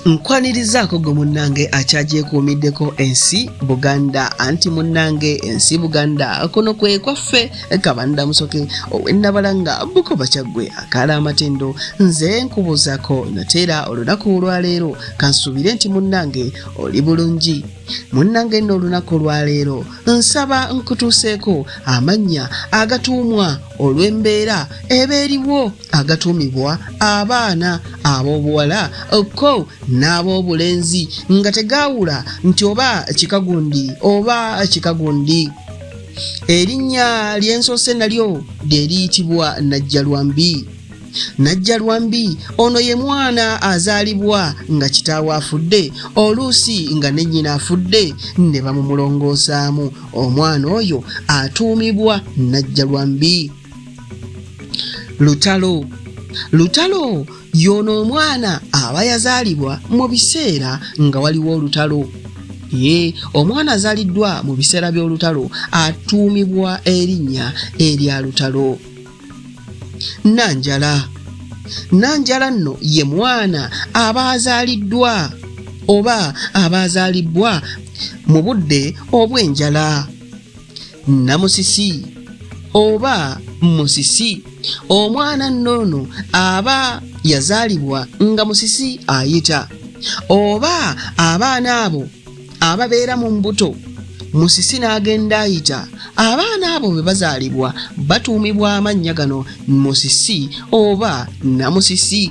Nkwanirizaako gwe munnange akyagyekuumiddeko ensi Buganda anti munnange ensi Buganda kuno kwe kwaffe Kabanda Musoke ow'Ennabalanga Bukoba Kyaggwe akaala amatendo nze nkubuuzaako nateera olunaku olwaleero kansuubire nti munnange oli bulungi. Munnange nno olunaku olwaleero nsaba nkutuuseeko amannya agatuumwa olw'embeera eba eriwo agatuumibwa abaana ab'obuwala ko n'ab'obulenzi nga tegaawula nti oba kikagundi oba kikagundi. Erinnya ly'ensoose nalyo lye liyitibwa Najjalwambi. Najjalwambi ono ye mwana azaalibwa nga kitaawe afudde oluusi nga ne nnyina afudde ne bamumulongoosaamu. Omwana oyo atuumibwa Najjalwambi. Lutalo y'ono omwana aba yazaalibwa mu biseera nga waliwo olutalo. Omwana azaaliddwa mu biseera by'olutalo atuumibwa erinnya erya Lutalo. Nanjala nno ye mwana aba azaaliddwa oba aba azaalibwa mu budde obw'enjala. Namusisi oba Musisi omwana nnono aba yazaalibwa nga musisi ayita, oba abaana abo ababeera mu mbuto musisi n'agenda ayita, abaana abo bwe bazaalibwa batuumibwa amannya gano Musisi oba Namusisi.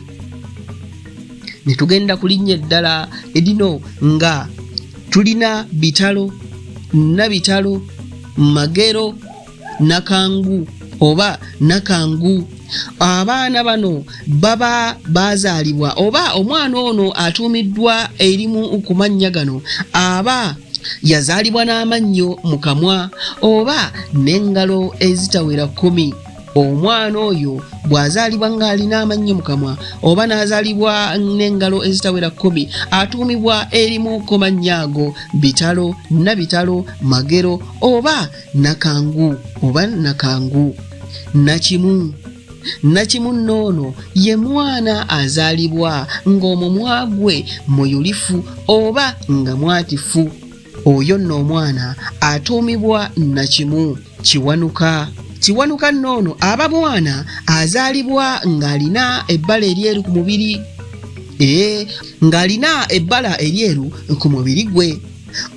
Ne tugenda ku linnya eddala edino nga tulina Bitalo, Nabitalo, Magero, Nakangu oba Nakangu. Abaana bano baba bazaalibwa oba omwana ono atuumiddwa erimu ku mannya gano aba yazaalibwa n'amannyo mu kamwa oba n'engalo ezitawera 10. Omwana oyo bw'azaalibwa ng'alina amannyo mu kamwa oba n'azaalibwa n'engalo ezitawera 10 atuumibwa erimu ku mannya ago Bitalo, Nabitalo, Magero oba Nakangu oba Nakangu. Nakimu nnono ye mwana azaalibwa ng'omumwa gwe muyulifu oba nga mwatifu. Oyo nno omwana atuumibwa Nakimu. Kiwanuka nnono aba mwana azaalibwa ng'alina ebbala eryeru ku mubiri. Ng'alina ebbala eryeru ku mubiri gwe,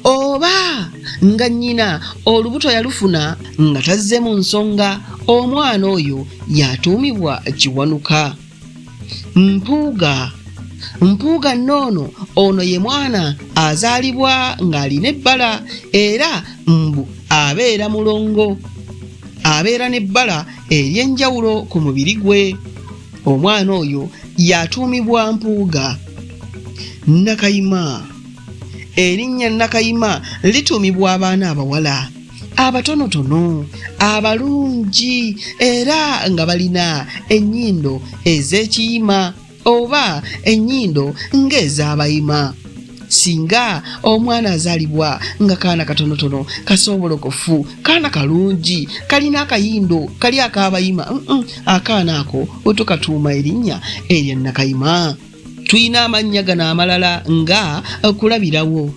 oba nga nnyina olubuto yalufuna nga tazze mu nsonga, omwana oyo yatuumibwa Kiwanuka. Mpuuga nnono ono ye mwana azaalibwa ng'alina ebbala era mbu abeera mulongo, abeera n'ebbala ery'enjawulo ku mubiri gwe. Omwana oyo yatuumibwa Mpuuga. Erinnya Nakayima lituumibwa abaana abawala abatonotono abalungi era nga balina ennyindo ez'ekiyima oba ennyindo ng'ez'abayima. Singa omwana azaalibwa nga kaana katonotono kasoobolokofu, kaana kalungi kalina akayindo kali ak'abayima, akaana ako otukatuuma erinnya erya Nakayima. Tuyina amannya gano amalala nga kulabirawo,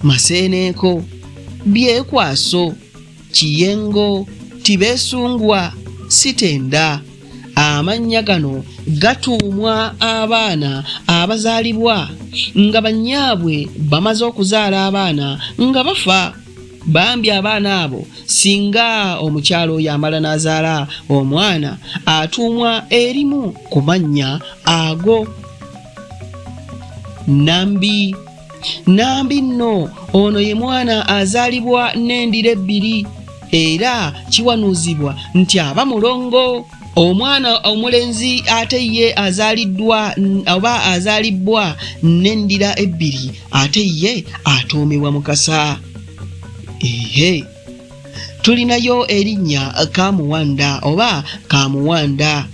Maseeneeko, Byekwaso, Kiyengo, Tibeesungwa, Sitenda. Amannya gano gatuumwa abaana abazaalibwa nga bannyaabwe bamaze okuzaala abaana nga bafa. Bambi abaana abo singa omukyala oyo amala n'azaala omwana atuumwa erimu ku mannya ago. Nambi nno ono ye mwana azaalibwa n'endira 2 era kiwanuuzibwa nti aba mulongo. Omwana omulenzi ate ye azaaliddwa oba azaalibwa n'endira 2 ate ye atuumibwa Mukasa. Tulinayo erinnya Kamuwanda oba Kamuwanda.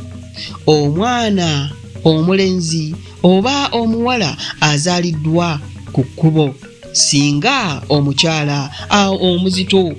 Omwana omulenzi oba omuwala azaaliddwa ku kkubo singa omukyala omuzito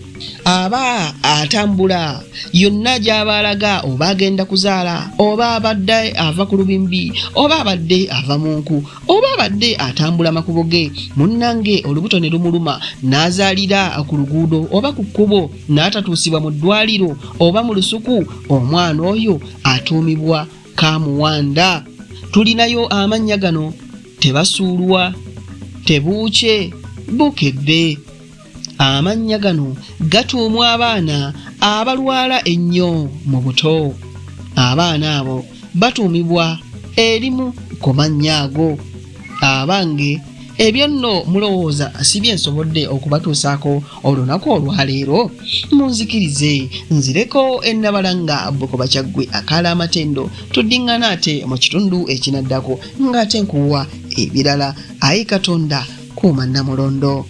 aba atambula yonna gy'abaalaga oba agenda kuzaala oba abadde ava ku lubimbi oba abadde ava mu nku oba abadde atambula makubo ge munnange olubuto ne lumuluma n'azaalira ku luguudo oba ku kkubo n'atatuusibwa mu ddwaliro oba mu lusuku omwana oyo atuumibwa Kaamuwanda. Tulinayo amannya gano: Tebasuulwa, Tebuukye, Bukedde. Amannya gano gatuumwa abaana abalwala ennyo mu buto. Abaana abo batuumibwa erimu ku mannya ago. Abange ebyo nno mulowooza si bye nsobodde okubatuusaako olunaku olwaleero. Munzikirize nzireko ennabalanga Bukoba Kyaggwe akaala amatendo, tuddiŋŋana ate mu kitundu ekinaddako ng'ate nkuwa ebirala. Ayi Katonda kuuma Namulondo.